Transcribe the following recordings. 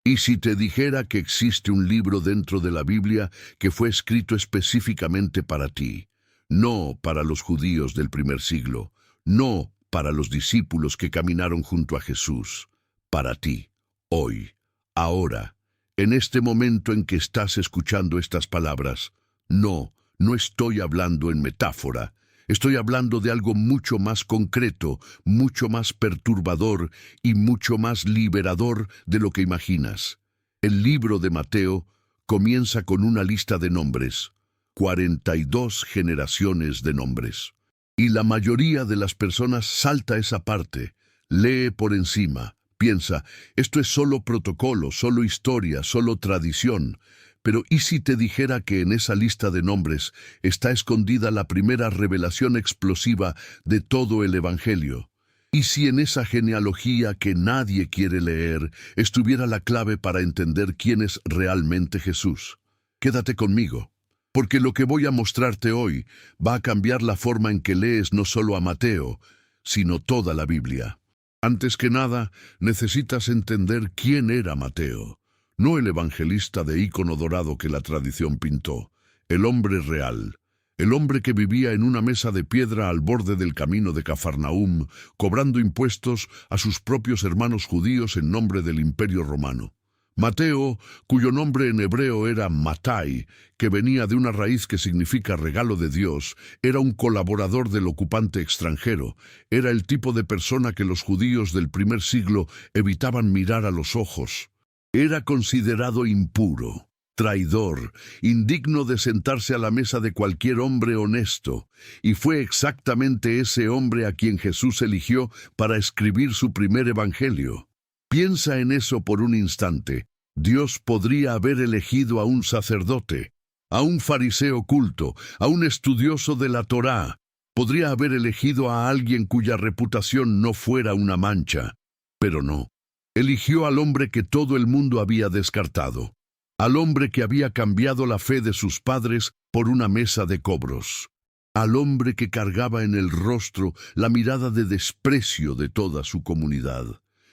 ¿Y si te dijera que existe un libro dentro de la Biblia que fue escrito específicamente para ti? No para los judíos del primer siglo, no para los discípulos que caminaron junto a Jesús, para ti, hoy, ahora, en este momento en que estás escuchando estas palabras. No, no estoy hablando en metáfora. Estoy hablando de algo mucho más concreto, mucho más perturbador y mucho más liberador de lo que imaginas. El libro de Mateo comienza con una lista de nombres, 42 generaciones de nombres. Y la mayoría de las personas salta esa parte, lee por encima, piensa, esto es solo protocolo, solo historia, solo tradición. Pero ¿y si te dijera que en esa lista de nombres está escondida la primera revelación explosiva de todo el Evangelio? ¿Y si en esa genealogía que nadie quiere leer estuviera la clave para entender quién es realmente Jesús? Quédate conmigo, porque lo que voy a mostrarte hoy va a cambiar la forma en que lees no solo a Mateo, sino toda la Biblia. Antes que nada, necesitas entender quién era Mateo. No el evangelista de ícono dorado que la tradición pintó, el hombre real, el hombre que vivía en una mesa de piedra al borde del camino de Cafarnaúm, cobrando impuestos a sus propios hermanos judíos en nombre del Imperio Romano. Mateo, cuyo nombre en hebreo era Matai, que venía de una raíz que significa regalo de Dios, era un colaborador del ocupante extranjero, era el tipo de persona que los judíos del primer siglo evitaban mirar a los ojos. Era considerado impuro, traidor, indigno de sentarse a la mesa de cualquier hombre honesto, y fue exactamente ese hombre a quien Jesús eligió para escribir su primer evangelio. Piensa en eso por un instante. Dios podría haber elegido a un sacerdote, a un fariseo culto, a un estudioso de la Torá. Podría haber elegido a alguien cuya reputación no fuera una mancha, pero no. Eligió al hombre que todo el mundo había descartado, al hombre que había cambiado la fe de sus padres por una mesa de cobros, al hombre que cargaba en el rostro la mirada de desprecio de toda su comunidad.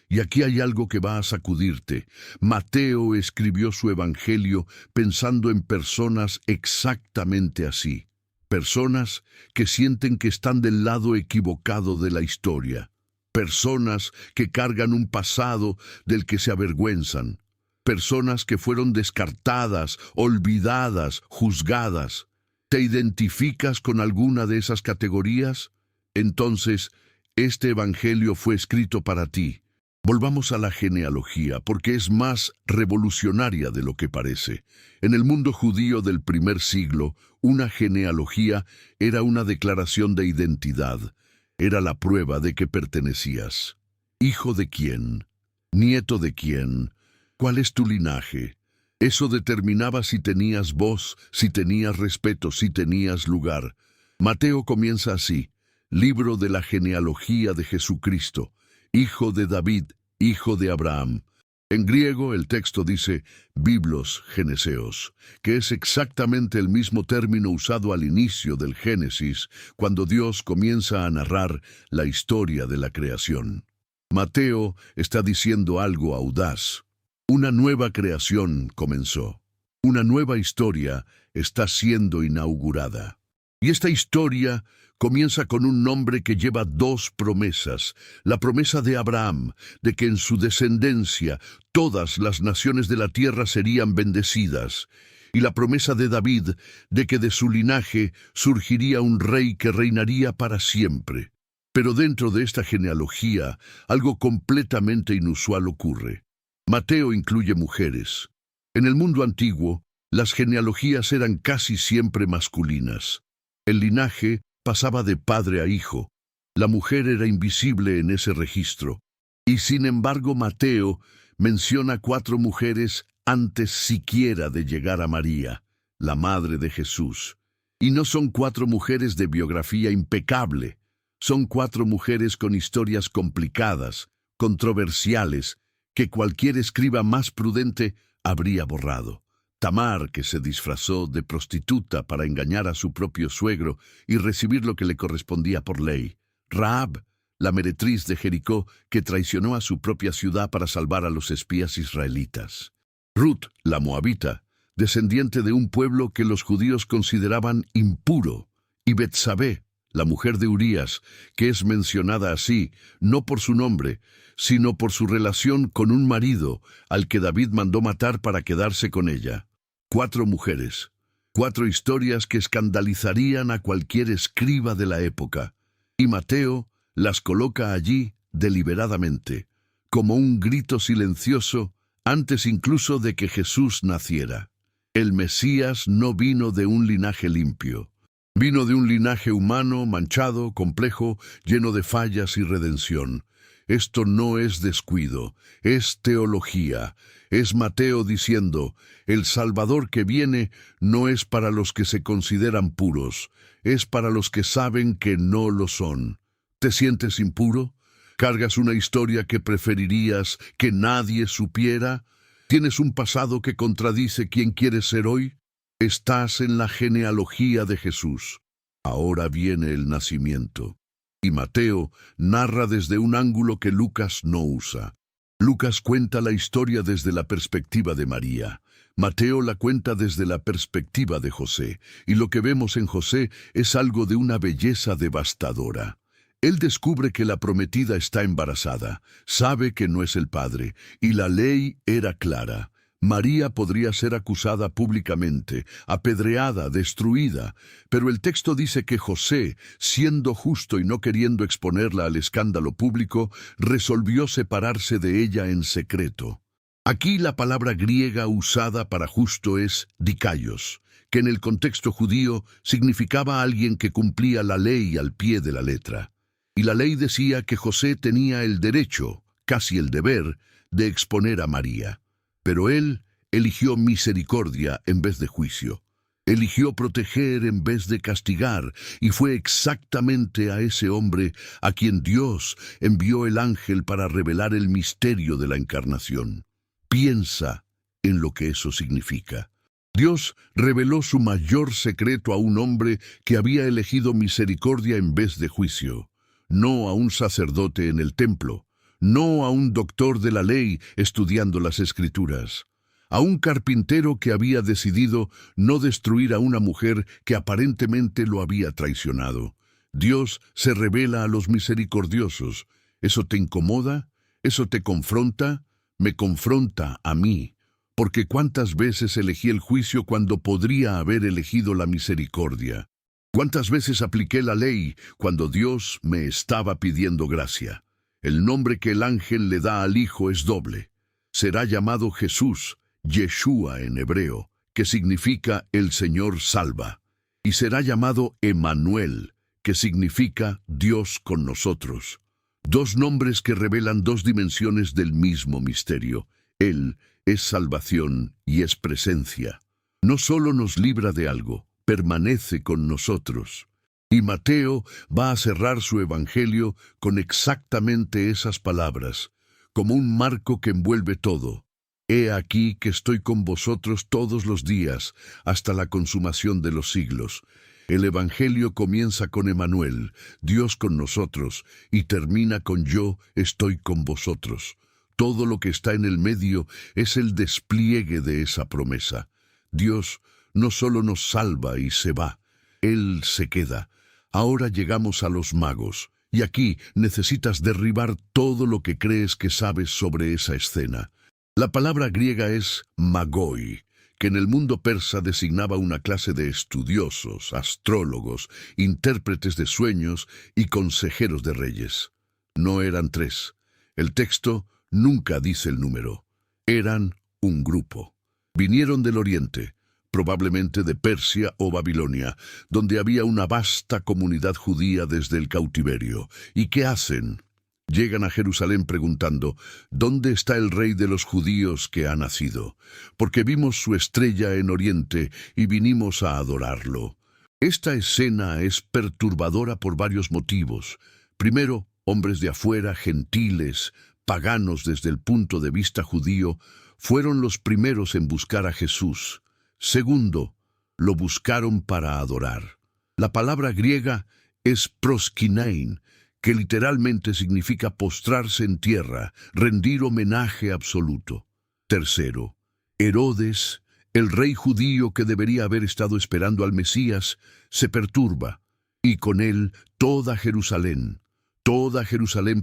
Y aquí hay algo que va a sacudirte. Mateo escribió su evangelio pensando en personas exactamente así, personas que sienten que están del lado equivocado de la historia. Personas que cargan un pasado del que se avergüenzan. Personas que fueron descartadas, olvidadas, juzgadas. ¿Te identificas con alguna de esas categorías? Entonces, este evangelio fue escrito para ti. Volvamos a la genealogía, porque es más revolucionaria de lo que parece. En el mundo judío del primer siglo, una genealogía era una declaración de identidad. Era la prueba de que pertenecías. ¿Hijo de quién? ¿Nieto de quién? ¿Cuál es tu linaje? Eso determinaba si tenías voz, si tenías respeto, si tenías lugar. Mateo comienza así: libro de la genealogía de Jesucristo, hijo de David, hijo de Abraham. En griego el texto dice Biblos Geneseos, que es exactamente el mismo término usado al inicio del Génesis, cuando Dios comienza a narrar la historia de la creación. Mateo está diciendo algo audaz. Una nueva creación comenzó. Una nueva historia está siendo inaugurada. Y esta historia comienza con un nombre que lleva dos promesas. La promesa de Abraham, de que en su descendencia todas las naciones de la tierra serían bendecidas. Y la promesa de David, de que de su linaje surgiría un rey que reinaría para siempre. Pero dentro de esta genealogía, algo completamente inusual ocurre. Mateo incluye mujeres. En el mundo antiguo, las genealogías eran casi siempre masculinas. El linaje pasaba de padre a hijo. La mujer era invisible en ese registro. Y sin embargo, Mateo menciona 4 mujeres antes siquiera de llegar a María, la madre de Jesús. Y no son 4 mujeres de biografía impecable. Son 4 mujeres con historias complicadas, controversiales, que cualquier escriba más prudente habría borrado. Tamar, que se disfrazó de prostituta para engañar a su propio suegro y recibir lo que le correspondía por ley. Rahab, la meretriz de Jericó, que traicionó a su propia ciudad para salvar a los espías israelitas. Ruth, la moabita, descendiente de un pueblo que los judíos consideraban impuro, y Betsabé, la mujer de Urías, que es mencionada así, no por su nombre, sino por su relación con un marido al que David mandó matar para quedarse con ella. 4 mujeres, 4 historias que escandalizarían a cualquier escriba de la época. Y Mateo las coloca allí deliberadamente, como un grito silencioso antes incluso de que Jesús naciera. El Mesías no vino de un linaje limpio. Vino de un linaje humano, manchado, complejo, lleno de fallas y redención. Esto no es descuido, es teología. Es Mateo diciendo, el Salvador que viene no es para los que se consideran puros, es para los que saben que no lo son. ¿Te sientes impuro? ¿Cargas una historia que preferirías que nadie supiera? ¿Tienes un pasado que contradice quién quieres ser hoy? Estás en la genealogía de Jesús. Ahora viene el nacimiento. Y Mateo narra desde un ángulo que Lucas no usa. Lucas cuenta la historia desde la perspectiva de María. Mateo la cuenta desde la perspectiva de José. Y lo que vemos en José es algo de una belleza devastadora. Él descubre que la prometida está embarazada, sabe que no es el padre, y la ley era clara. María podría ser acusada públicamente, apedreada, destruida, pero el texto dice que José, siendo justo y no queriendo exponerla al escándalo público, resolvió separarse de ella en secreto. Aquí la palabra griega usada para justo es dikaios, que en el contexto judío significaba alguien que cumplía la ley al pie de la letra. Y la ley decía que José tenía el derecho, casi el deber, de exponer a María. Pero él eligió misericordia en vez de juicio. Eligió proteger en vez de castigar, y fue exactamente a ese hombre a quien Dios envió el ángel para revelar el misterio de la encarnación. Piensa en lo que eso significa. Dios reveló su mayor secreto a un hombre que había elegido misericordia en vez de juicio. No a un sacerdote en el templo, no a un doctor de la ley estudiando las Escrituras, a un carpintero que había decidido no destruir a una mujer que aparentemente lo había traicionado. Dios se revela a los misericordiosos. ¿Eso te incomoda? ¿Eso te confronta? Me confronta a mí, porque ¿cuántas veces elegí el juicio cuando podría haber elegido la misericordia? ¿Cuántas veces apliqué la ley cuando Dios me estaba pidiendo gracia? El nombre que el ángel le da al Hijo es doble. Será llamado Jesús, Yeshua en hebreo, que significa el Señor salva. Y será llamado Emmanuel, que significa Dios con nosotros. 2 nombres que revelan 2 dimensiones del mismo misterio. Él es salvación y es presencia. No solo nos libra de algo, permanece con nosotros. Y Mateo va a cerrar su evangelio con exactamente esas palabras, como un marco que envuelve todo. He aquí que estoy con vosotros todos los días, hasta la consumación de los siglos. El evangelio comienza con Emmanuel, Dios con nosotros, y termina con yo estoy con vosotros. Todo lo que está en el medio es el despliegue de esa promesa. Dios no solo nos salva y se va, Él se queda. Ahora llegamos a los magos, y aquí necesitas derribar todo lo que crees que sabes sobre esa escena. La palabra griega es magoi, que en el mundo persa designaba una clase de estudiosos, astrólogos, intérpretes de sueños y consejeros de reyes. No eran 3. El texto nunca dice el número. Eran un grupo. Vinieron del oriente, probablemente de Persia o Babilonia, donde había una vasta comunidad judía desde el cautiverio. ¿Y qué hacen? Llegan a Jerusalén preguntando, ¿dónde está el rey de los judíos que ha nacido? Porque vimos su estrella en Oriente y vinimos a adorarlo. Esta escena es perturbadora por varios motivos. Primero, hombres de afuera, gentiles, paganos desde el punto de vista judío, fueron los primeros en buscar a Jesús. Segundo, lo buscaron para adorar. La palabra griega es proskinein, que literalmente significa postrarse en tierra, rendir homenaje absoluto. Tercero, Herodes, el rey judío que debería haber estado esperando al Mesías, se perturba, y con él toda Jerusalén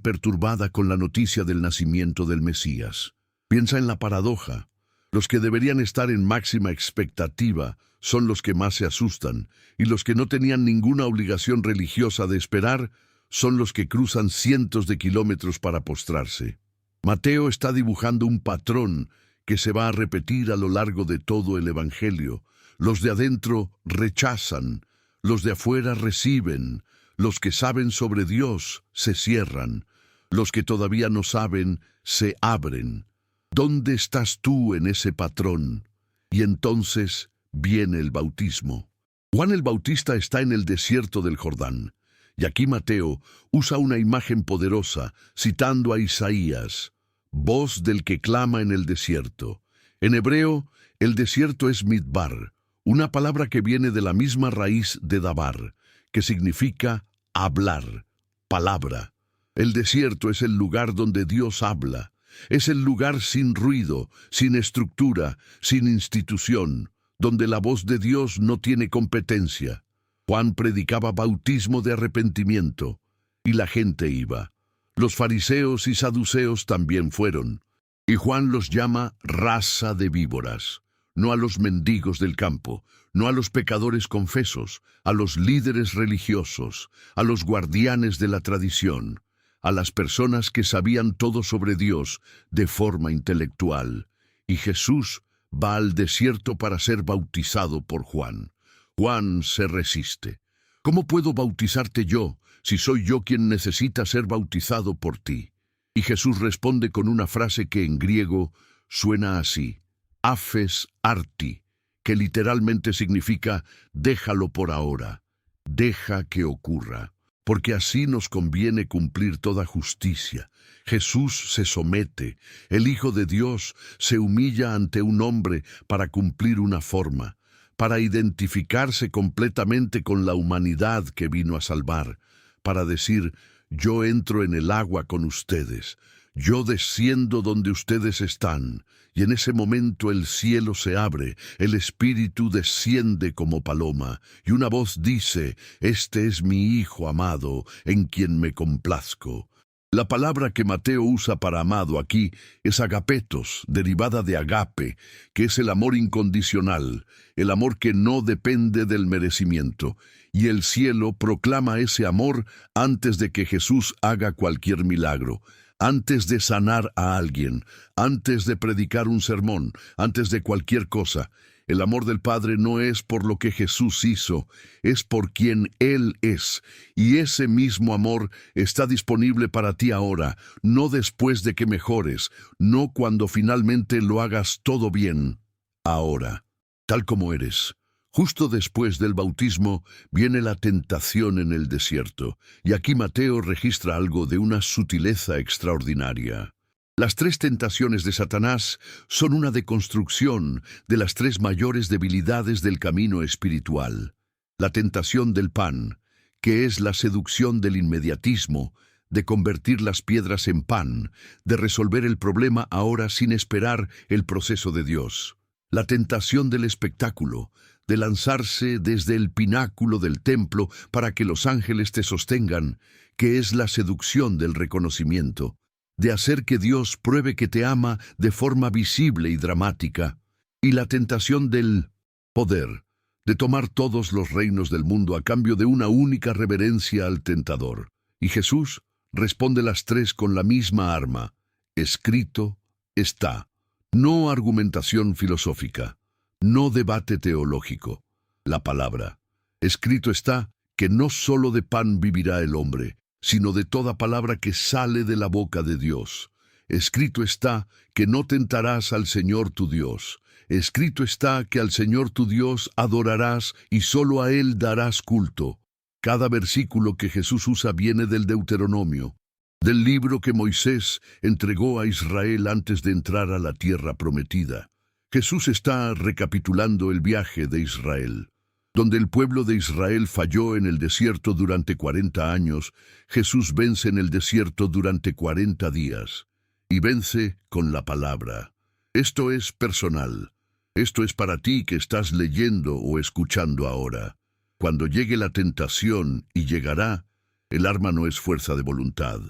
perturbada con la noticia del nacimiento del Mesías. Piensa en la paradoja. Los que deberían estar en máxima expectativa son los que más se asustan, y los que no tenían ninguna obligación religiosa de esperar son los que cruzan cientos de kilómetros para postrarse. Mateo está dibujando un patrón que se va a repetir a lo largo de todo el Evangelio. Los de adentro rechazan, los de afuera reciben, los que saben sobre Dios se cierran, los que todavía no saben se abren. ¿Dónde estás tú en ese patrón? Y entonces viene el bautismo. Juan el Bautista está en el desierto del Jordán, y aquí Mateo usa una imagen poderosa, citando a Isaías, voz del que clama en el desierto. En hebreo, el desierto es midbar, una palabra que viene de la misma raíz de dabar, que significa hablar, palabra. El desierto es el lugar donde Dios habla. Es el lugar sin ruido, sin estructura, sin institución, donde la voz de Dios no tiene competencia. Juan predicaba bautismo de arrepentimiento, y la gente iba. Los fariseos y saduceos también fueron, y Juan los llama raza de víboras, no a los mendigos del campo, no a los pecadores confesos, a los líderes religiosos, a los guardianes de la tradición, a las personas que sabían todo sobre Dios de forma intelectual. Y Jesús va al desierto para ser bautizado por Juan. Juan se resiste. ¿Cómo puedo bautizarte yo, si soy yo quien necesita ser bautizado por ti? Y Jesús responde con una frase que en griego suena así, Aphes arti, que literalmente significa déjalo por ahora, deja que ocurra. Porque así nos conviene cumplir toda justicia. Jesús se somete, el Hijo de Dios se humilla ante un hombre para cumplir una forma, para identificarse completamente con la humanidad que vino a salvar, para decir, yo entro en el agua con ustedes, yo desciendo donde ustedes están, y en ese momento el cielo se abre, el Espíritu desciende como paloma, y una voz dice, este es mi Hijo amado, en quien me complazco. La palabra que Mateo usa para amado aquí es agapetos, derivada de agape, que es el amor incondicional, el amor que no depende del merecimiento, y el cielo proclama ese amor antes de que Jesús haga cualquier milagro. Antes de sanar a alguien, antes de predicar un sermón, antes de cualquier cosa. El amor del Padre no es por lo que Jesús hizo, es por quien Él es. Y ese mismo amor está disponible para ti ahora, no después de que mejores, no cuando finalmente lo hagas todo bien. Ahora, tal como eres. Justo después del bautismo viene la tentación en el desierto, y aquí Mateo registra algo de una sutileza extraordinaria. Las 3 tentaciones de Satanás son una deconstrucción de las 3 mayores debilidades del camino espiritual. La tentación del pan, que es la seducción del inmediatismo, de convertir las piedras en pan, de resolver el problema ahora sin esperar el proceso de Dios. La tentación del espectáculo, de lanzarse desde el pináculo del templo para que los ángeles te sostengan, que es la seducción del reconocimiento, de hacer que Dios pruebe que te ama de forma visible y dramática, y la tentación del poder, de tomar todos los reinos del mundo a cambio de una única reverencia al tentador. Y Jesús responde las 3 con la misma arma, escrito está. No argumentación filosófica, no debate teológico. La palabra. Escrito está que no solo de pan vivirá el hombre, sino de toda palabra que sale de la boca de Dios. Escrito está que no tentarás al Señor tu Dios. Escrito está que al Señor tu Dios adorarás y solo a Él darás culto. Cada versículo que Jesús usa viene del Deuteronomio, del libro que Moisés entregó a Israel antes de entrar a la tierra prometida. Jesús está recapitulando el viaje de Israel. Donde el pueblo de Israel falló en el desierto durante 40 años, Jesús vence en el desierto durante 40 días. Y vence con la palabra. Esto es personal. Esto es para ti que estás leyendo o escuchando ahora. Cuando llegue la tentación, y llegará, el arma no es fuerza de voluntad,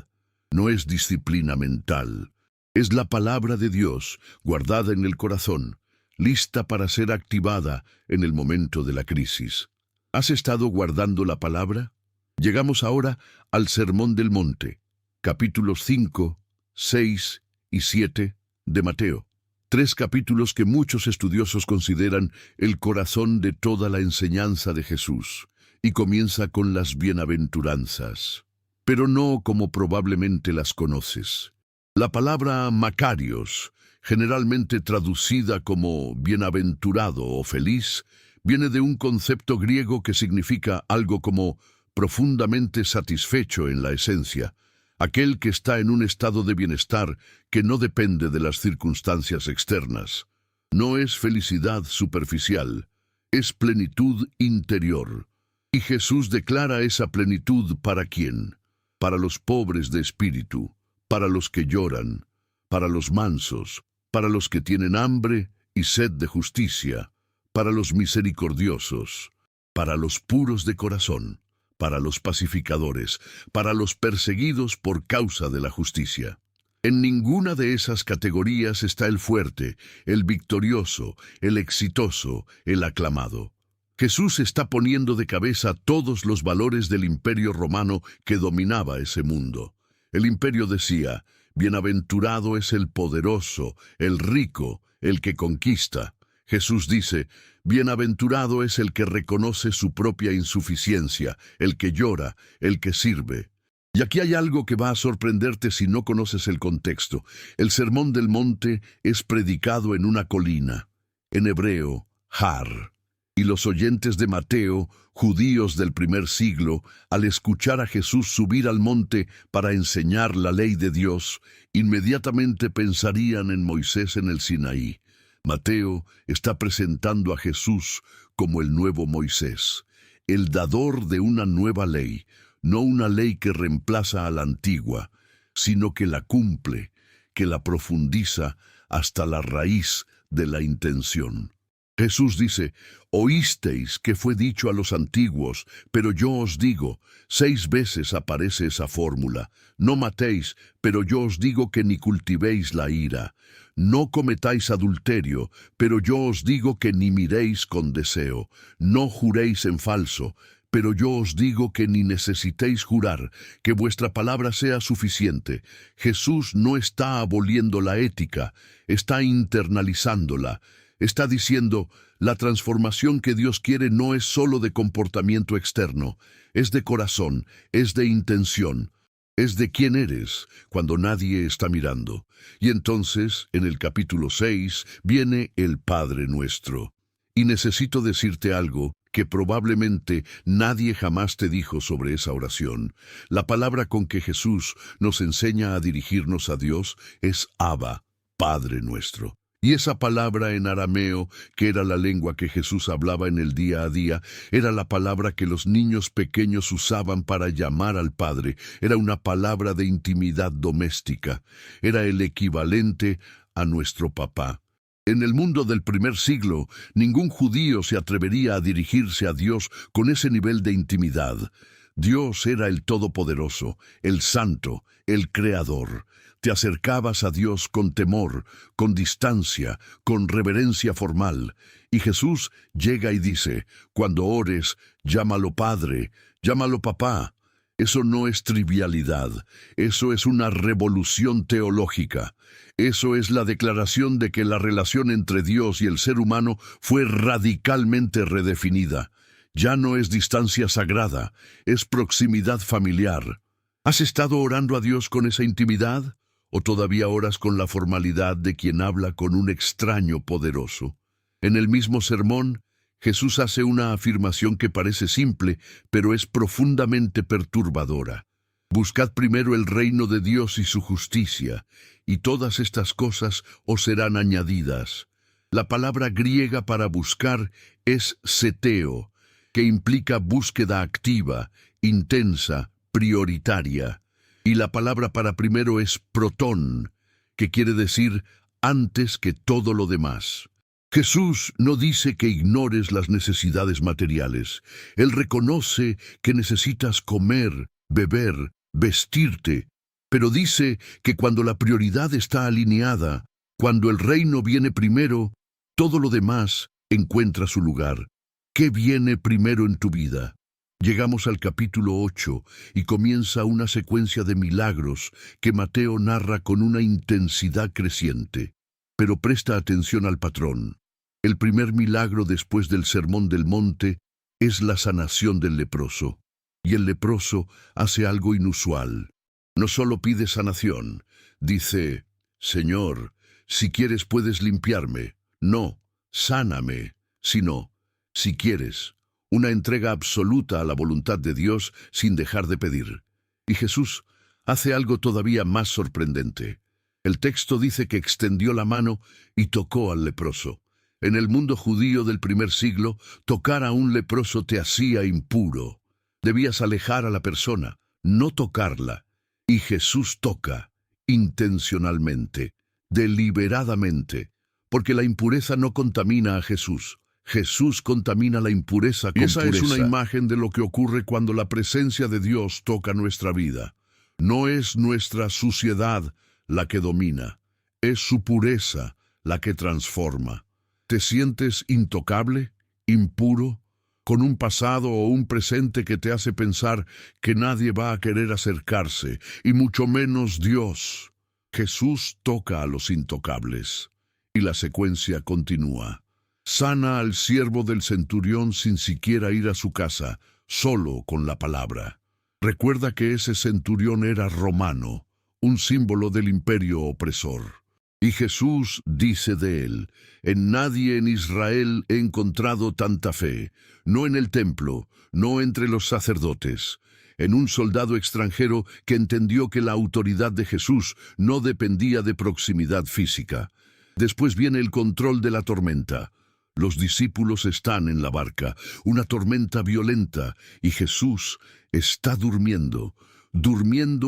no es disciplina mental. Es la palabra de Dios, guardada en el corazón, lista para ser activada en el momento de la crisis. ¿Has estado guardando la palabra? Llegamos ahora al Sermón del Monte, capítulos 5, 6 y 7 de Mateo. 3 capítulos que muchos estudiosos consideran el corazón de toda la enseñanza de Jesús, y comienza con las bienaventuranzas, pero no como probablemente las conoces. La palabra Macarios, generalmente traducida como bienaventurado o feliz, viene de un concepto griego que significa algo como profundamente satisfecho en la esencia, aquel que está en un estado de bienestar que no depende de las circunstancias externas. No es felicidad superficial, es plenitud interior. Y Jesús declara esa plenitud ¿para quién? Para los pobres de espíritu, para los que lloran, para los mansos, para los que tienen hambre y sed de justicia, para los misericordiosos, para los puros de corazón, para los pacificadores, para los perseguidos por causa de la justicia. En ninguna de esas categorías está el fuerte, el victorioso, el exitoso, el aclamado. Jesús está poniendo de cabeza todos los valores del imperio romano que dominaba ese mundo. El imperio decía: bienaventurado es el poderoso, el rico, el que conquista. Jesús dice: bienaventurado es el que reconoce su propia insuficiencia, el que llora, el que sirve. Y aquí hay algo que va a sorprenderte si no conoces el contexto. El Sermón del Monte es predicado en una colina, en hebreo, Har. Y los oyentes de Mateo, judíos del primer siglo, al escuchar a Jesús subir al monte para enseñar la ley de Dios, inmediatamente pensarían en Moisés en el Sinaí. Mateo está presentando a Jesús como el nuevo Moisés, el dador de una nueva ley, no una ley que reemplaza a la antigua, sino que la cumple, que la profundiza hasta la raíz de la intención. Jesús dice: oísteis que fue dicho a los antiguos, pero yo os digo, 6 veces aparece esa fórmula: no matéis, pero yo os digo que ni cultivéis la ira. No cometáis adulterio, pero yo os digo que ni miréis con deseo. No juréis en falso, pero yo os digo que ni necesitéis jurar, que vuestra palabra sea suficiente. Jesús no está aboliendo la ética, está internalizándola. Está diciendo: la transformación que Dios quiere no es solo de comportamiento externo, es de corazón, es de intención, es de quién eres cuando nadie está mirando. Y entonces, en el capítulo 6, viene el Padre Nuestro. Y necesito decirte algo que probablemente nadie jamás te dijo sobre esa oración. La palabra con que Jesús nos enseña a dirigirnos a Dios es Abba, Padre Nuestro. Y esa palabra en arameo, que era la lengua que Jesús hablaba en el día a día, era la palabra que los niños pequeños usaban para llamar al Padre. Era una palabra de intimidad doméstica. Era el equivalente a nuestro papá. En el mundo del primer siglo, ningún judío se atrevería a dirigirse a Dios con ese nivel de intimidad. Dios era el Todopoderoso, el Santo, el Creador. Te acercabas a Dios con temor, con distancia, con reverencia formal. Y Jesús llega y dice: cuando ores, llámalo Padre, llámalo Papá. Eso no es trivialidad, eso es una revolución teológica. Eso es la declaración de que la relación entre Dios y el ser humano fue radicalmente redefinida. Ya no es distancia sagrada, es proximidad familiar. ¿Has estado orando a Dios con esa intimidad? ¿O todavía oras con la formalidad de quien habla con un extraño poderoso? En el mismo sermón, Jesús hace una afirmación que parece simple, pero es profundamente perturbadora. Buscad primero el reino de Dios y su justicia, y todas estas cosas os serán añadidas. La palabra griega para buscar es seteo, que implica búsqueda activa, intensa, prioritaria. Y la palabra para primero es protón, que quiere decir antes que todo lo demás. Jesús no dice que ignores las necesidades materiales. Él reconoce que necesitas comer, beber, vestirte, pero dice que cuando la prioridad está alineada, cuando el reino viene primero, todo lo demás encuentra su lugar. ¿Qué viene primero en tu vida? Llegamos al capítulo 8 y comienza una secuencia de milagros que Mateo narra con una intensidad creciente. Pero presta atención al patrón. El primer milagro después del Sermón del Monte es la sanación del leproso. Y el leproso hace algo inusual. No solo pide sanación, dice, Señor, si quieres puedes limpiarme. No, sáname, sino, si quieres, una entrega absoluta a la voluntad de Dios sin dejar de pedir. Y Jesús hace algo todavía más sorprendente. El texto dice que extendió la mano y tocó al leproso. En el mundo judío del primer siglo, tocar a un leproso te hacía impuro. Debías alejar a la persona, no tocarla. Y Jesús toca, intencionalmente, deliberadamente, porque la impureza no contamina a Jesús. Jesús contamina la impureza con pureza. Esa es una imagen de lo que ocurre cuando la presencia de Dios toca nuestra vida. No es nuestra suciedad la que domina, es su pureza la que transforma. ¿Te sientes intocable, impuro, con un pasado o un presente que te hace pensar que nadie va a querer acercarse, y mucho menos Dios? Jesús toca a los intocables, y la secuencia continúa. Sana al siervo del centurión sin siquiera ir a su casa, solo con la palabra. Recuerda que ese centurión era romano, un símbolo del imperio opresor. Y Jesús dice de él, en nadie en Israel he encontrado tanta fe, no en el templo, no entre los sacerdotes, en un soldado extranjero que entendió que la autoridad de Jesús no dependía de proximidad física. Después viene el control de la tormenta. Los discípulos están en la barca, una tormenta violenta, y Jesús está durmiendo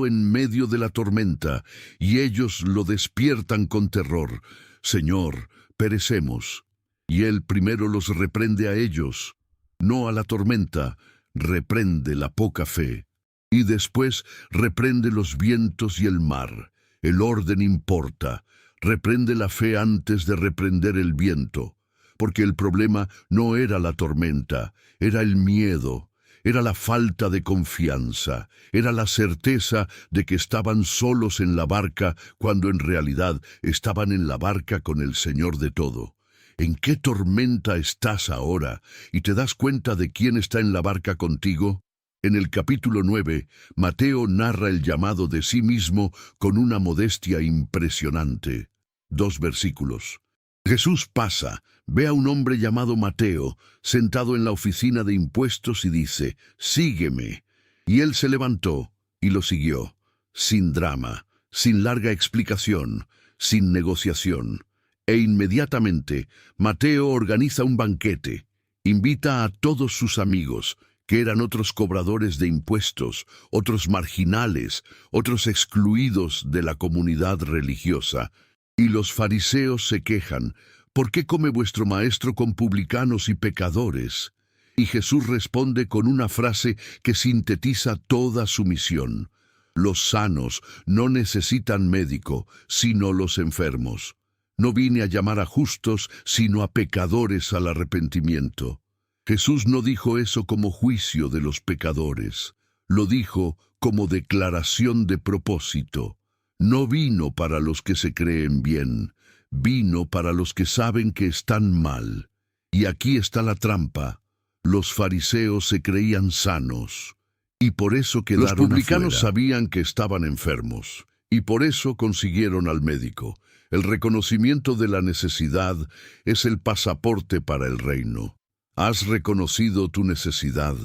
en medio de la tormenta, y ellos lo despiertan con terror. Señor, perecemos. Y Él primero los reprende a ellos, no a la tormenta, reprende la poca fe. Y después reprende los vientos y el mar. El orden importa. Reprende la fe antes de reprender el viento. Porque el problema no era la tormenta, era el miedo. Era la falta de confianza, era la certeza de que estaban solos en la barca cuando en realidad estaban en la barca con el Señor de todo. ¿En qué tormenta estás ahora? ¿Y te das cuenta de quién está en la barca contigo? En el capítulo 9, Mateo narra el llamado de sí mismo con una modestia impresionante. 2 versículos. Jesús pasa, ve a un hombre llamado Mateo, sentado en la oficina de impuestos y dice, «Sígueme». Y él se levantó y lo siguió, sin drama, sin larga explicación, sin negociación. E inmediatamente Mateo organiza un banquete, invita a todos sus amigos, que eran otros cobradores de impuestos, otros marginales, otros excluidos de la comunidad religiosa. Y los fariseos se quejan, ¿por qué come vuestro maestro con publicanos y pecadores? Y Jesús responde con una frase que sintetiza toda su misión. Los sanos no necesitan médico, sino los enfermos. No vine a llamar a justos, sino a pecadores al arrepentimiento. Jesús no dijo eso como juicio de los pecadores, lo dijo como declaración de propósito. No vino para los que se creen bien, vino para los que saben que están mal. Y aquí está la trampa. Los fariseos se creían sanos, y por eso quedaron afuera. Los publicanos sabían que estaban enfermos, y por eso consiguieron al médico. El reconocimiento de la necesidad es el pasaporte para el reino. ¿Has reconocido tu necesidad?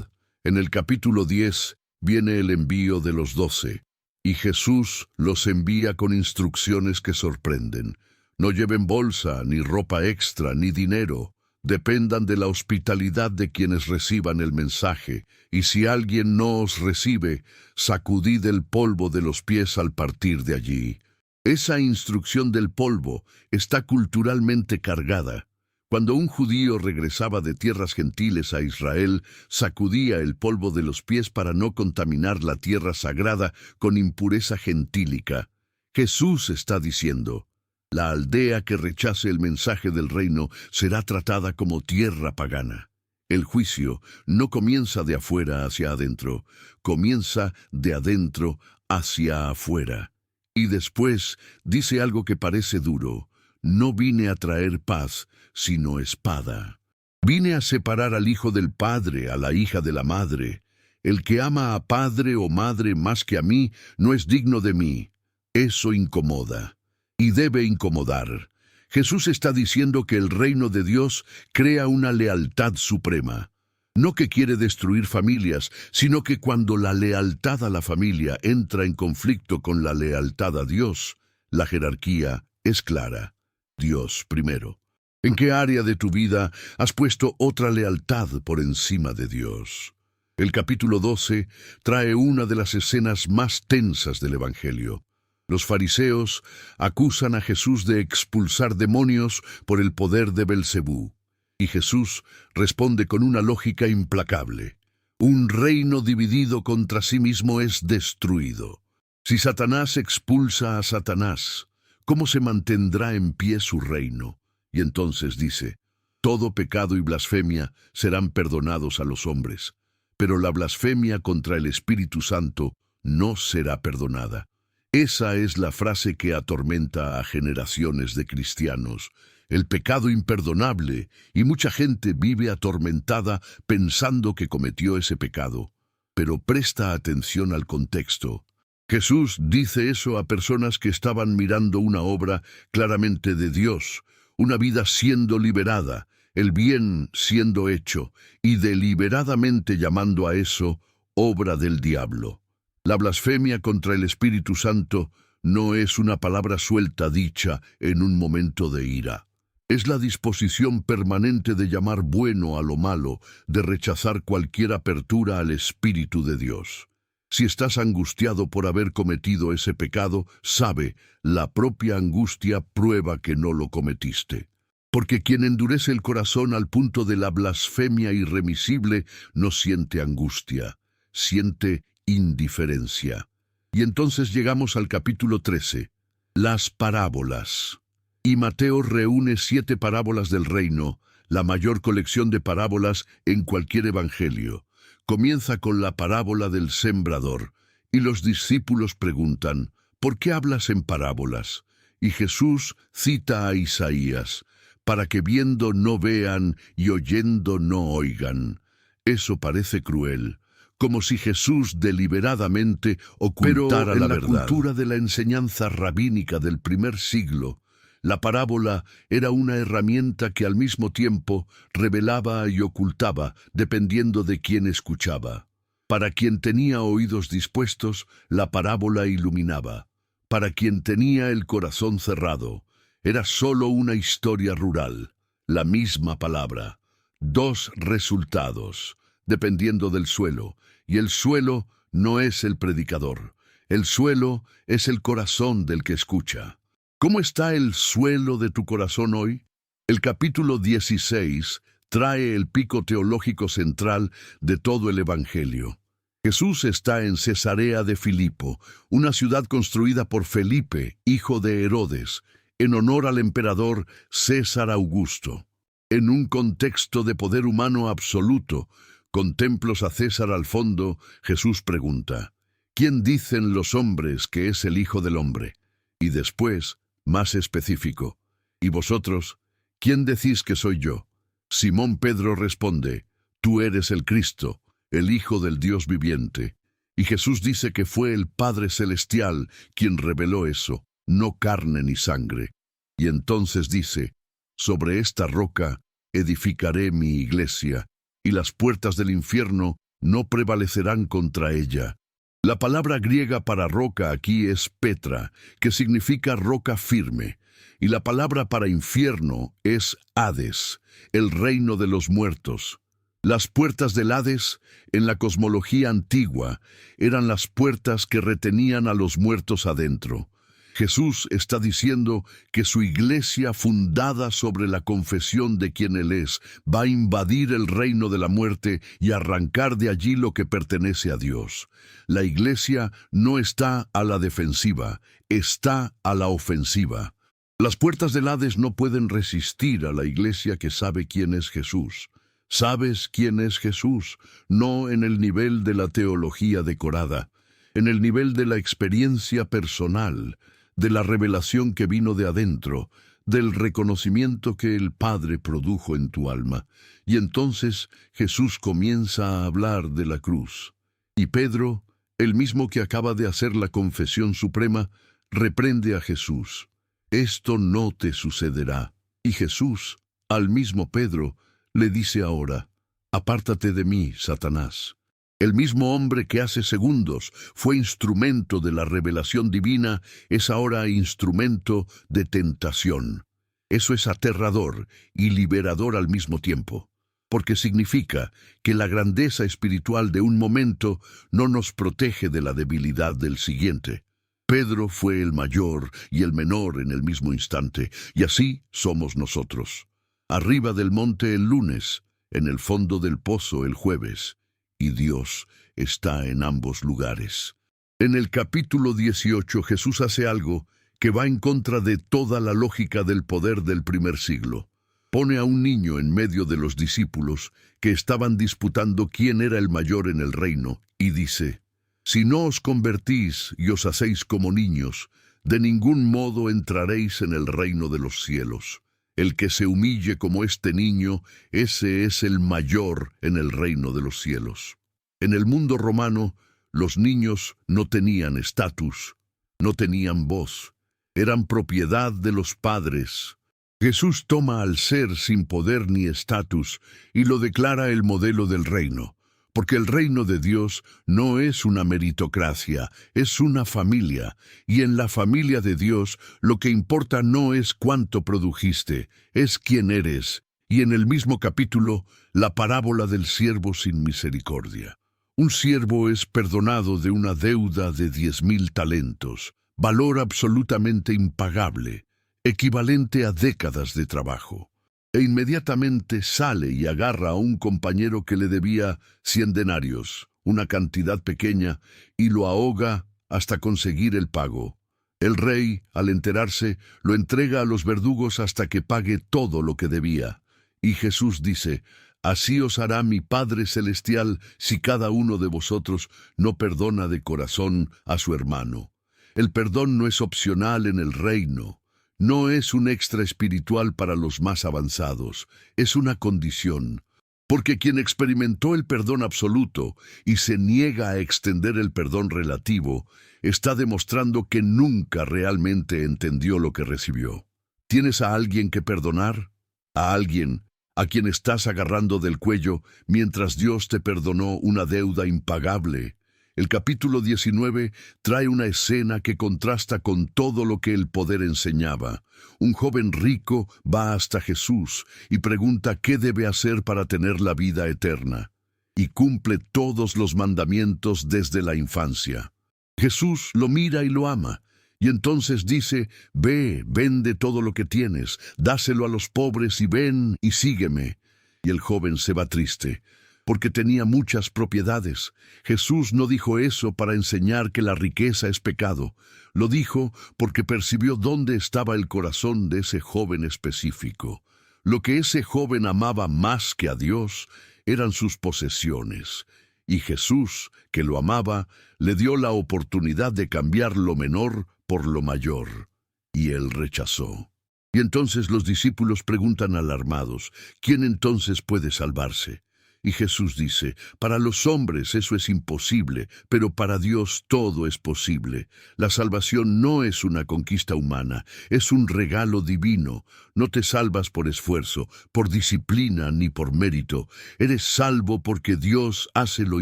En el capítulo 10 viene el envío de los 12. Y Jesús los envía con instrucciones que sorprenden. No lleven bolsa, ni ropa extra, ni dinero. Dependan de la hospitalidad de quienes reciban el mensaje, y si alguien no os recibe, sacudid el polvo de los pies al partir de allí. Esa instrucción del polvo está culturalmente cargada. Cuando un judío regresaba de tierras gentiles a Israel, sacudía el polvo de los pies para no contaminar la tierra sagrada con impureza gentílica. Jesús está diciendo: la aldea que rechace el mensaje del reino será tratada como tierra pagana. El juicio no comienza de afuera hacia adentro, comienza de adentro hacia afuera. Y después dice algo que parece duro: no vine a traer paz, sino espada. Vine a separar al hijo del padre, a la hija de la madre. El que ama a padre o madre más que a mí, no es digno de mí. Eso incomoda. Y debe incomodar. Jesús está diciendo que el reino de Dios crea una lealtad suprema. No que quiere destruir familias, sino que cuando la lealtad a la familia entra en conflicto con la lealtad a Dios, la jerarquía es clara. Dios primero. ¿En qué área de tu vida has puesto otra lealtad por encima de Dios? El capítulo 12 trae una de las escenas más tensas del Evangelio. Los fariseos acusan a Jesús de expulsar demonios por el poder de Belcebú. Y Jesús responde con una lógica implacable. Un reino dividido contra sí mismo es destruido. Si Satanás expulsa a Satanás, ¿cómo se mantendrá en pie su reino? Y entonces dice: todo pecado y blasfemia serán perdonados a los hombres, pero la blasfemia contra el Espíritu Santo no será perdonada. Esa es la frase que atormenta a generaciones de cristianos. El pecado imperdonable, y mucha gente vive atormentada pensando que cometió ese pecado. Pero presta atención al contexto. Jesús dice eso a personas que estaban mirando una obra claramente de Dios, una vida siendo liberada, el bien siendo hecho, y deliberadamente llamando a eso obra del diablo. La blasfemia contra el Espíritu Santo no es una palabra suelta dicha en un momento de ira. Es la disposición permanente de llamar bueno a lo malo, de rechazar cualquier apertura al Espíritu de Dios. Si estás angustiado por haber cometido ese pecado, sabe, la propia angustia prueba que no lo cometiste. Porque quien endurece el corazón al punto de la blasfemia irremisible no siente angustia, siente indiferencia. Y entonces llegamos al capítulo 13, las parábolas. Y Mateo reúne 7 parábolas del reino, la mayor colección de parábolas en cualquier evangelio. Comienza con la parábola del sembrador, y los discípulos preguntan: ¿por qué hablas en parábolas? Y Jesús cita a Isaías: para que viendo no vean y oyendo no oigan. Eso parece cruel, como si Jesús deliberadamente ocultara la verdad. Pero en la cultura de la enseñanza rabínica del primer siglo, la parábola era una herramienta que al mismo tiempo revelaba y ocultaba, dependiendo de quién escuchaba. Para quien tenía oídos dispuestos, la parábola iluminaba. Para quien tenía el corazón cerrado, era solo una historia rural, la misma palabra, 2 resultados, dependiendo del suelo, y el suelo no es el predicador, el suelo es el corazón del que escucha. ¿Cómo está el suelo de tu corazón hoy? El capítulo 16 trae el pico teológico central de todo el Evangelio. Jesús está en Cesarea de Filipo, una ciudad construida por Felipe, hijo de Herodes, en honor al emperador César Augusto. En un contexto de poder humano absoluto, con templos a César al fondo, Jesús pregunta: ¿quién dicen los hombres que es el Hijo del Hombre? Y después, más específico: ¿y vosotros, quién decís que soy yo? Simón Pedro responde: tú eres el Cristo, el Hijo del Dios viviente. Y Jesús dice que fue el Padre Celestial quien reveló eso, no carne ni sangre. Y entonces dice: sobre esta roca edificaré mi iglesia, y las puertas del infierno no prevalecerán contra ella. La palabra griega para roca aquí es Petra, que significa roca firme. y la palabra para infierno es Hades, el reino de los muertos. Las puertas del Hades, en la cosmología antigua, eran las puertas que retenían a los muertos adentro. Jesús está diciendo que su iglesia, fundada sobre la confesión de quien Él es, va a invadir el reino de la muerte y arrancar de allí lo que pertenece a Dios. La iglesia no está a la defensiva, está a la ofensiva. Las puertas del Hades no pueden resistir a la iglesia que sabe quién es Jesús. ¿Sabes quién es Jesús? No en el nivel de la teología decorada, en el nivel de la experiencia personal, de la revelación que vino de adentro, del reconocimiento que el Padre produjo en tu alma. Y entonces Jesús comienza a hablar de la cruz. Y Pedro, el mismo que acaba de hacer la confesión suprema, reprende a Jesús. Esto no te sucederá. Y Jesús, al mismo Pedro, le dice ahora, apártate de mí, Satanás. El mismo hombre que hace segundos fue instrumento de la revelación divina es ahora instrumento de tentación. Eso es aterrador y liberador al mismo tiempo, porque significa que la grandeza espiritual de un momento no nos protege de la debilidad del siguiente. Pedro fue el mayor y el menor en el mismo instante, y así somos nosotros. Arriba del monte el lunes, en el fondo del pozo el jueves. Y Dios está en ambos lugares. En el capítulo 18 Jesús hace algo que va en contra de toda la lógica del poder del primer siglo. Pone a un niño en medio de los discípulos que estaban disputando quién era el mayor en el reino, y dice, si no os convertís y os hacéis como niños, de ningún modo entraréis en el reino de los cielos. El que se humille como este niño, ese es el mayor en el reino de los cielos. En el mundo romano, los niños no tenían estatus, no tenían voz, eran propiedad de los padres. Jesús toma al ser sin poder ni estatus y lo declara el modelo del reino, porque el reino de Dios no es una meritocracia, es una familia, y en la familia de Dios lo que importa no es cuánto produjiste, es quién eres. Y en el mismo capítulo, la parábola del siervo sin misericordia. Un siervo es perdonado de una deuda de 10,000 talentos, valor absolutamente impagable, equivalente a décadas de trabajo. E inmediatamente sale y agarra a un compañero que le debía 100 denarios, una cantidad pequeña, y lo ahoga hasta conseguir el pago. El rey, al enterarse, lo entrega a los verdugos hasta que pague todo lo que debía. Y Jesús dice, así os hará mi Padre Celestial si cada uno de vosotros no perdona de corazón a su hermano. El perdón no es opcional en el reino. No es un extra espiritual para los más avanzados, es una condición. Porque quien experimentó el perdón absoluto y se niega a extender el perdón relativo, está demostrando que nunca realmente entendió lo que recibió. ¿Tienes a alguien que perdonar? ¿A alguien a quien estás agarrando del cuello mientras Dios te perdonó una deuda impagable? El capítulo 19 trae una escena que contrasta con todo lo que el poder enseñaba. Un joven rico va hasta Jesús y pregunta qué debe hacer para tener la vida eterna, y cumple todos los mandamientos desde la infancia. Jesús lo mira y lo ama, y entonces dice, ve, vende todo lo que tienes, dáselo a los pobres y ven y sígueme. Y el joven se va triste, porque tenía muchas propiedades. Jesús no dijo eso para enseñar que la riqueza es pecado. Lo dijo porque percibió dónde estaba el corazón de ese joven específico. Lo que ese joven amaba más que a Dios eran sus posesiones. Y Jesús, que lo amaba, le dio la oportunidad de cambiar lo menor por lo mayor. Y él rechazó. Y entonces los discípulos preguntan alarmados, ¿quién entonces puede salvarse? Y Jesús dice, para los hombres eso es imposible, pero para Dios todo es posible. La salvación no es una conquista humana, es un regalo divino. No te salvas por esfuerzo, por disciplina ni por mérito. Eres salvo porque Dios hace lo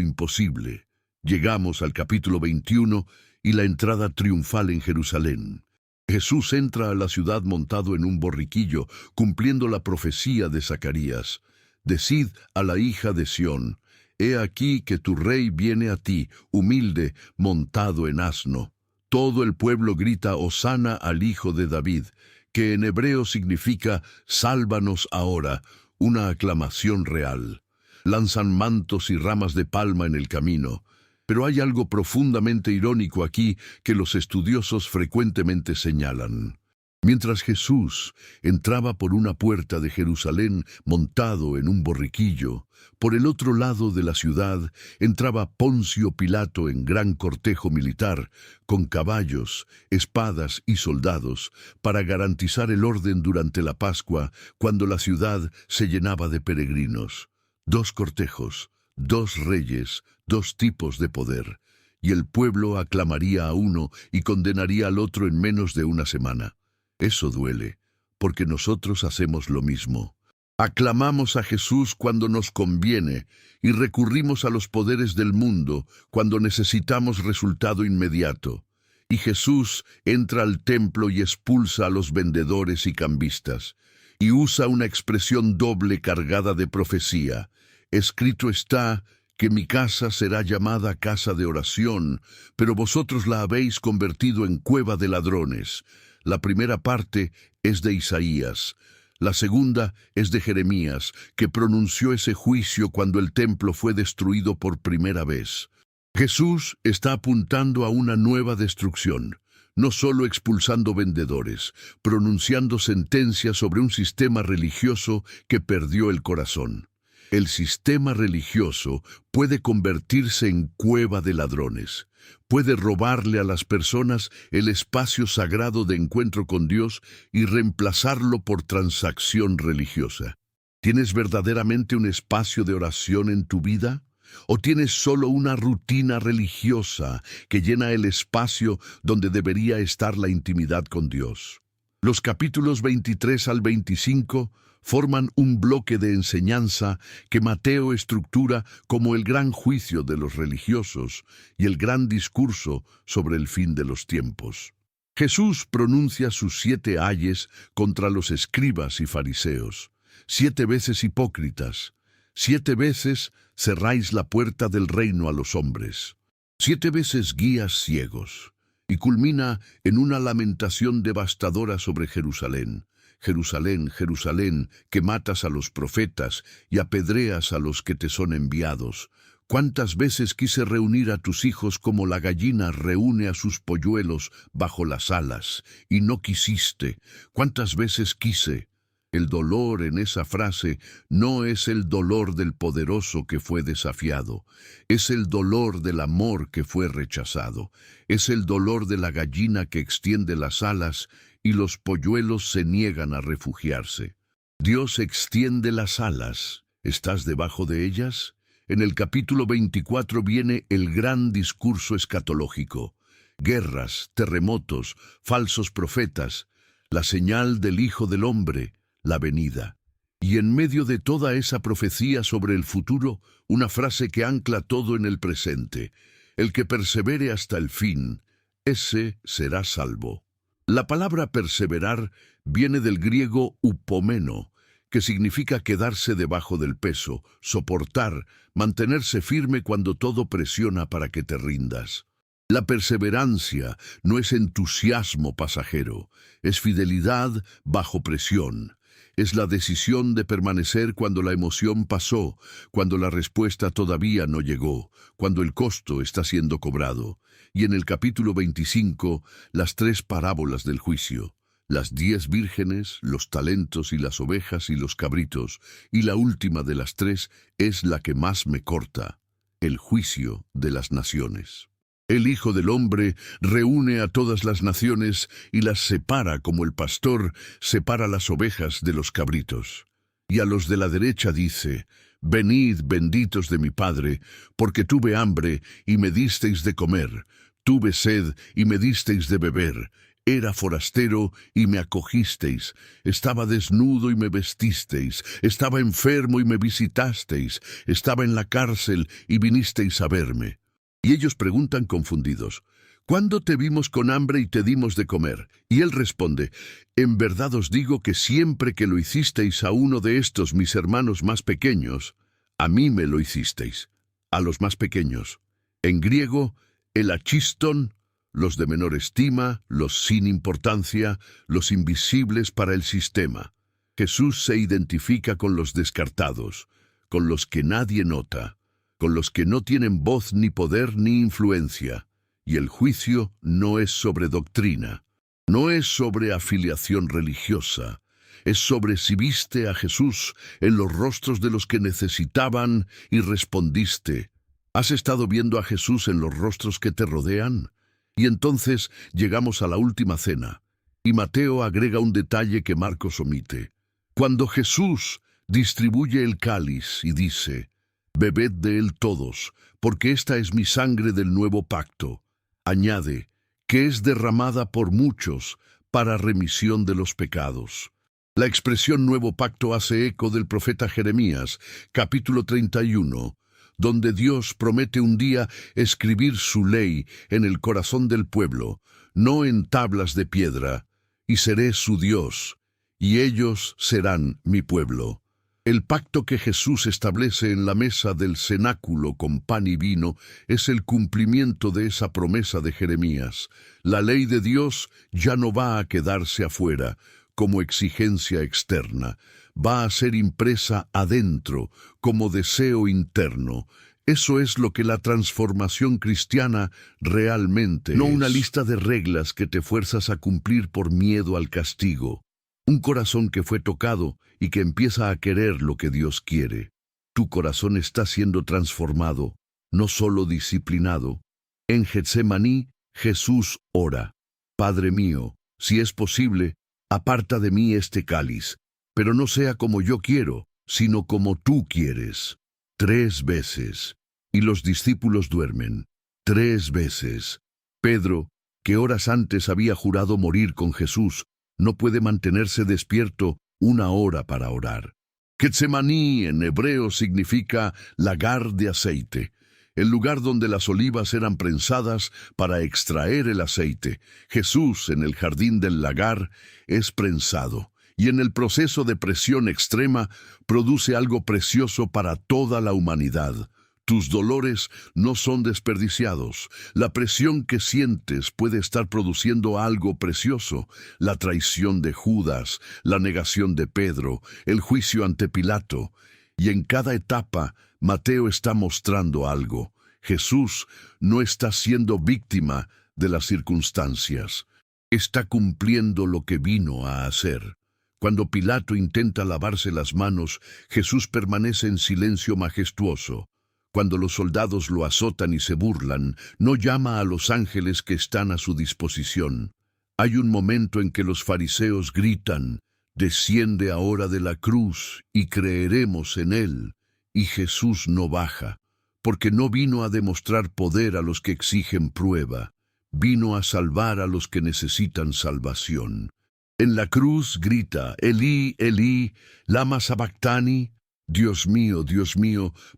imposible. Llegamos al capítulo 21 y la entrada triunfal en Jerusalén. Jesús entra a la ciudad montado en un borriquillo, cumpliendo la profecía de Zacarías. Decid a la hija de Sión, he aquí que tu rey viene a ti, humilde, montado en asno. Todo el pueblo grita hosana al hijo de David, que en hebreo significa sálvanos ahora, una aclamación real. Lanzan mantos y ramas de palma en el camino. Pero hay algo profundamente irónico aquí que los estudiosos frecuentemente señalan. Mientras Jesús entraba por una puerta de Jerusalén montado en un borriquillo, por el otro lado de la ciudad entraba Poncio Pilato en gran cortejo militar, con caballos, espadas y soldados, para garantizar el orden durante la Pascua, cuando la ciudad se llenaba de peregrinos. Dos cortejos, dos reyes, dos tipos de poder, y el pueblo aclamaría a uno y condenaría al otro en menos de una semana. Eso duele, porque nosotros hacemos lo mismo. Aclamamos a Jesús cuando nos conviene y recurrimos a los poderes del mundo cuando necesitamos resultado inmediato. Y Jesús entra al templo y expulsa a los vendedores y cambistas, y usa una expresión doble cargada de profecía. Escrito está que mi casa será llamada casa de oración, pero vosotros la habéis convertido en cueva de ladrones. La primera parte es de Isaías. La segunda es de Jeremías, que pronunció ese juicio cuando el templo fue destruido por primera vez. Jesús está apuntando a una nueva destrucción, no solo expulsando vendedores, pronunciando sentencias sobre un sistema religioso que perdió el corazón. El sistema religioso puede convertirse en cueva de ladrones. Puede robarle a las personas el espacio sagrado de encuentro con Dios y reemplazarlo por transacción religiosa. ¿Tienes verdaderamente un espacio de oración en tu vida? ¿O tienes solo una rutina religiosa que llena el espacio donde debería estar la intimidad con Dios? Los capítulos 23 al 25 forman un bloque de enseñanza que Mateo estructura como el gran juicio de los religiosos y el gran discurso sobre el fin de los tiempos. Jesús pronuncia sus 7 ayes contra los escribas y fariseos. 7 veces hipócritas. 7 veces cerráis la puerta del reino a los hombres. 7 veces guías ciegos. Y culmina en una lamentación devastadora sobre Jerusalén. Jerusalén, Jerusalén, que matas a los profetas y apedreas a los que te son enviados. ¿Cuántas veces quise reunir a tus hijos como la gallina reúne a sus polluelos bajo las alas, y no quisiste? ¿Cuántas veces quise? El dolor en esa frase no es el dolor del poderoso que fue desafiado, es el dolor del amor que fue rechazado, es el dolor de la gallina que extiende las alas y los polluelos se niegan a refugiarse. Dios extiende las alas. ¿Estás debajo de ellas? En el capítulo 24 viene el gran discurso escatológico. Guerras, terremotos, falsos profetas, la señal del Hijo del Hombre, la venida. Y en medio de toda esa profecía sobre el futuro, una frase que ancla todo en el presente. El que persevere hasta el fin, ese será salvo. La palabra perseverar viene del griego upomeno, que significa quedarse debajo del peso, soportar, mantenerse firme cuando todo presiona para que te rindas. La perseverancia no es entusiasmo pasajero, es fidelidad bajo presión. Es la decisión de permanecer cuando la emoción pasó, cuando la respuesta todavía no llegó, cuando el costo está siendo cobrado. Y en el capítulo 25, las 3 parábolas del juicio, las 10 vírgenes, los talentos y las ovejas y los cabritos, y la última de las 3 es la que más me corta, el juicio de las naciones. El Hijo del Hombre reúne a todas las naciones y las separa como el pastor separa las ovejas de los cabritos. Y a los de la derecha dice: Venid, benditos de mi Padre, porque tuve hambre y me disteis de comer, tuve sed y me disteis de beber, era forastero y me acogisteis, estaba desnudo y me vestisteis, estaba enfermo y me visitasteis, estaba en la cárcel y vinisteis a verme. Y ellos preguntan confundidos: ¿Cuándo te vimos con hambre y te dimos de comer? Y él responde, en verdad os digo que siempre que lo hicisteis a uno de estos mis hermanos más pequeños, a mí me lo hicisteis, a los más pequeños. En griego, el achiston, los de menor estima, los sin importancia, los invisibles para el sistema. Jesús se identifica con los descartados, con los que nadie nota, con los que no tienen voz ni poder ni influencia. Y el juicio no es sobre doctrina, no es sobre afiliación religiosa, es sobre si viste a Jesús en los rostros de los que necesitaban y respondiste. ¿Has estado viendo a Jesús en los rostros que te rodean? Y entonces llegamos a la última cena, y Mateo agrega un detalle que Marcos omite. Cuando Jesús distribuye el cáliz y dice, «Bebed de él todos, porque esta es mi sangre del nuevo pacto», añade, que es derramada por muchos para remisión de los pecados. La expresión nuevo pacto hace eco del profeta Jeremías, capítulo 31, donde Dios promete un día escribir su ley en el corazón del pueblo, no en tablas de piedra, y seré su Dios, y ellos serán mi pueblo. El pacto que Jesús establece en la mesa del cenáculo con pan y vino es el cumplimiento de esa promesa de Jeremías. La ley de Dios ya no va a quedarse afuera como exigencia externa, va a ser impresa adentro como deseo interno. Eso es lo que la transformación cristiana realmente no es. Una lista de reglas que te fuerzas a cumplir por miedo al castigo. Un corazón que fue tocado y que empieza a querer lo que Dios quiere. Tu corazón está siendo transformado, no solo disciplinado. En Getsemaní, Jesús ora, «Padre mío, si es posible, aparta de mí este cáliz, pero no sea como yo quiero, sino como tú quieres». 3 veces. Y los discípulos duermen. 3 veces. Pedro, que horas antes había jurado morir con Jesús, no puede mantenerse despierto 1 hora para orar. Getsemaní en hebreo significa lagar de aceite, el lugar donde las olivas eran prensadas para extraer el aceite. Jesús, en el jardín del lagar, es prensado, y en el proceso de presión extrema produce algo precioso para toda la humanidad. Tus dolores no son desperdiciados. La presión que sientes puede estar produciendo algo precioso. La traición de Judas, la negación de Pedro, el juicio ante Pilato. Y en cada etapa, Mateo está mostrando algo. Jesús no está siendo víctima de las circunstancias. Está cumpliendo lo que vino a hacer. Cuando Pilato intenta lavarse las manos, Jesús permanece en silencio majestuoso. Cuando los soldados lo azotan y se burlan, no llama a los ángeles que están a su disposición. Hay un momento en que los fariseos gritan, «Desciende ahora de la cruz y creeremos en él». Y Jesús no baja, porque no vino a demostrar poder a los que exigen prueba, vino a salvar a los que necesitan salvación. En la cruz grita, «Elí, Elí, lama sabactani», Dios mío,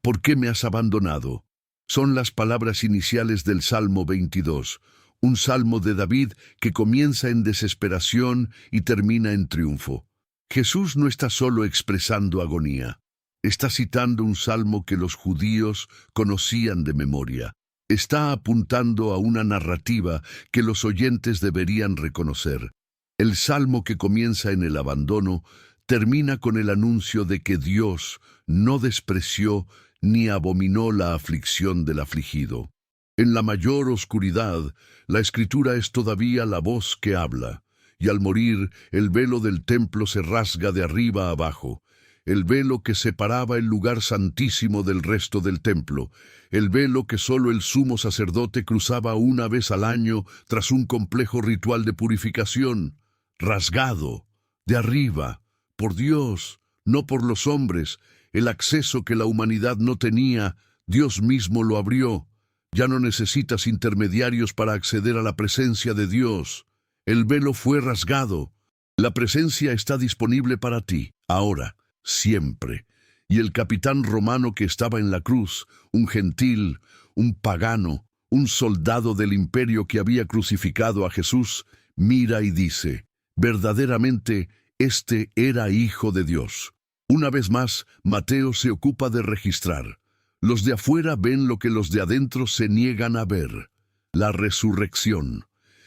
¿por qué me has abandonado? Son las palabras iniciales del Salmo 22, un salmo de David que comienza en desesperación y termina en triunfo. Jesús no está solo expresando agonía, está citando un salmo que los judíos conocían de memoria. Está apuntando a una narrativa que los oyentes deberían reconocer. El salmo que comienza en el abandono termina con el anuncio de que Dios no despreció ni abominó la aflicción del afligido. En la mayor oscuridad, la Escritura es todavía la voz que habla, y al morir, el velo del templo se rasga de arriba a abajo, el velo que separaba el lugar santísimo del resto del templo, el velo que solo el sumo sacerdote cruzaba una vez al año tras un complejo ritual de purificación, rasgado, de arriba, por Dios, no por los hombres. El acceso que la humanidad no tenía, Dios mismo lo abrió. Ya no necesitas intermediarios para acceder a la presencia de Dios. El velo fue rasgado. La presencia está disponible para ti, ahora, siempre. Y el capitán romano que estaba en la cruz, un gentil, un pagano, un soldado del imperio que había crucificado a Jesús, mira y dice, verdaderamente, este era Hijo de Dios. Una vez más, Mateo se ocupa de registrar. Los de afuera ven lo que los de adentro se niegan a ver: la resurrección.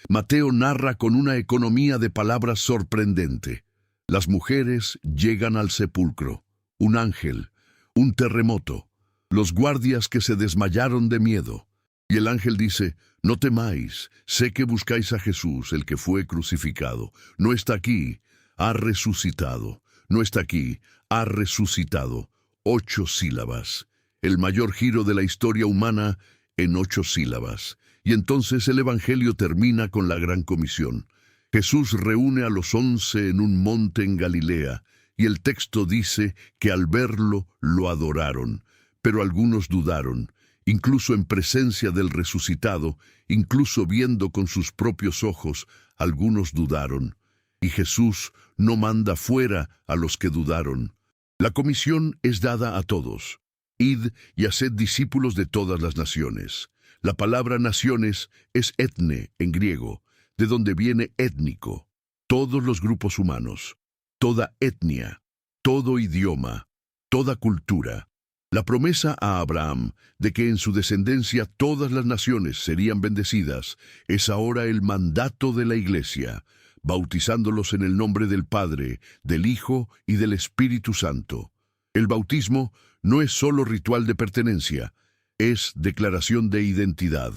Mateo narra con una economía de palabras sorprendente. Las mujeres llegan al sepulcro, un ángel, un terremoto, los guardias que se desmayaron de miedo. Y el ángel dice, no temáis, sé que buscáis a Jesús, el que fue crucificado. No está aquí, ha resucitado. No está aquí, ha resucitado. 8 sílabas. El mayor giro de la historia humana en 8 sílabas. Y entonces el Evangelio termina con la gran comisión. Jesús reúne a los 11 en un monte en Galilea, y el texto dice que al verlo lo adoraron, pero algunos dudaron. Incluso en presencia del resucitado, incluso viendo con sus propios ojos, algunos dudaron. Y Jesús no manda fuera a los que dudaron. La comisión es dada a todos. Id y haced discípulos de todas las naciones. La palabra naciones es etne en griego, de donde viene étnico. Todos los grupos humanos, toda etnia, todo idioma, toda cultura. La promesa a Abraham de que en su descendencia todas las naciones serían bendecidas es ahora el mandato de la Iglesia, bautizándolos en el nombre del Padre, del Hijo y del Espíritu Santo. El bautismo no es solo ritual de pertenencia, es declaración de identidad.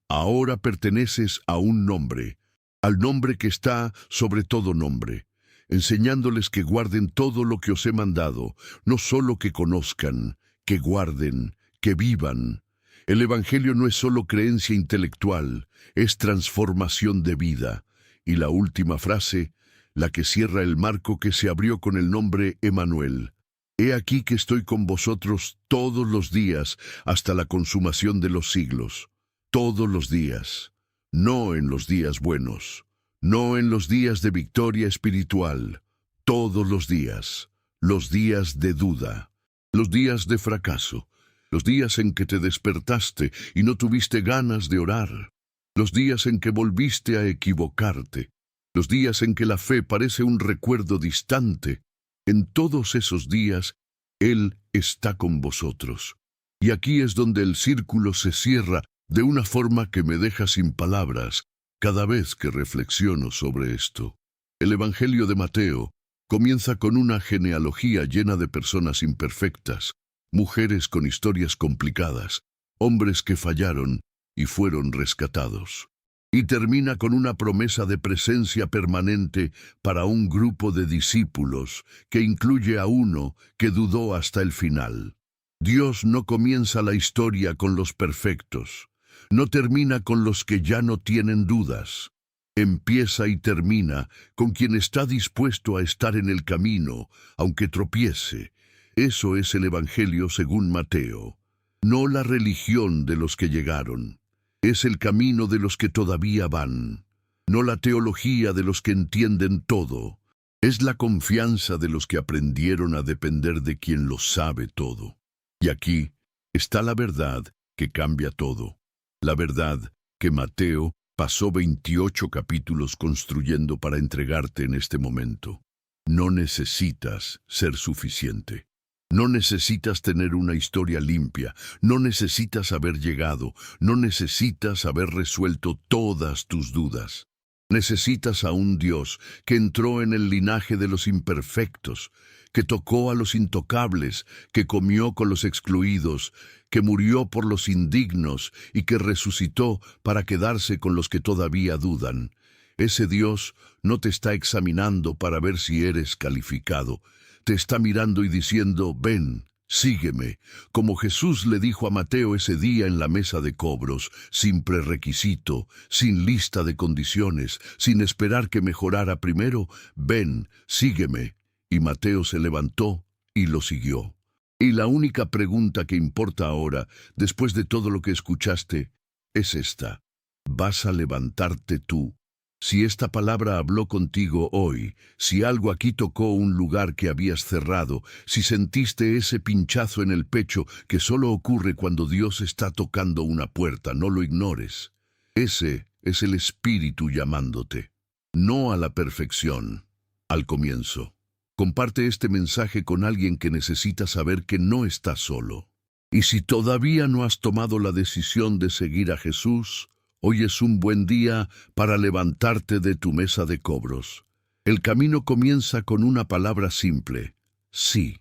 Ahora perteneces a un nombre, al nombre que está sobre todo nombre, enseñándoles que guarden todo lo que os he mandado, no solo que conozcan, que guarden, que vivan. El Evangelio no es solo creencia intelectual, es transformación de vida. Y la última frase, la que cierra el marco que se abrió con el nombre Emanuel. He aquí que estoy con vosotros todos los días hasta la consumación de los siglos. Todos los días. No en los días buenos. No en los días de victoria espiritual. Todos los días. Los días de duda. Los días de fracaso, los días en que te despertaste y no tuviste ganas de orar, los días en que volviste a equivocarte, los días en que la fe parece un recuerdo distante. En todos esos días, Él está con vosotros. Y aquí es donde el círculo se cierra de una forma que me deja sin palabras cada vez que reflexiono sobre esto. El Evangelio de Mateo comienza con una genealogía llena de personas imperfectas, mujeres con historias complicadas, hombres que fallaron y fueron rescatados. Y termina con una promesa de presencia permanente para un grupo de discípulos que incluye a uno que dudó hasta el final. Dios no comienza la historia con los perfectos, no termina con los que ya no tienen dudas. Empieza y termina con quien está dispuesto a estar en el camino, aunque tropiece. Eso es el Evangelio según Mateo. No la religión de los que llegaron. Es el camino de los que todavía van. No la teología de los que entienden todo. Es la confianza de los que aprendieron a depender de quien lo sabe todo. Y aquí está la verdad que cambia todo. La verdad que Mateo pasó 28 capítulos construyendo para entregarte en este momento. No necesitas ser suficiente. No necesitas tener una historia limpia. No necesitas haber llegado. No necesitas haber resuelto todas tus dudas. Necesitas a un Dios que entró en el linaje de los imperfectos, que tocó a los intocables, que comió con los excluidos, que murió por los indignos y que resucitó para quedarse con los que todavía dudan. Ese Dios no te está examinando para ver si eres calificado. Te está mirando y diciendo, ven, sígueme, como Jesús le dijo a Mateo ese día en la mesa de cobros, sin prerequisito, sin lista de condiciones, sin esperar que mejorara primero, ven, sígueme. Y Mateo se levantó y lo siguió. Y la única pregunta que importa ahora, después de todo lo que escuchaste, es esta. ¿Vas a levantarte tú? Si esta palabra habló contigo hoy, si algo aquí tocó un lugar que habías cerrado, si sentiste ese pinchazo en el pecho que solo ocurre cuando Dios está tocando una puerta, no lo ignores. Ese es el Espíritu llamándote, no a la perfección, al comienzo. Comparte este mensaje con alguien que necesita saber que no está solo. Y si todavía no has tomado la decisión de seguir a Jesús, hoy es un buen día para levantarte de tu mesa de cobros. El camino comienza con una palabra simple: sí.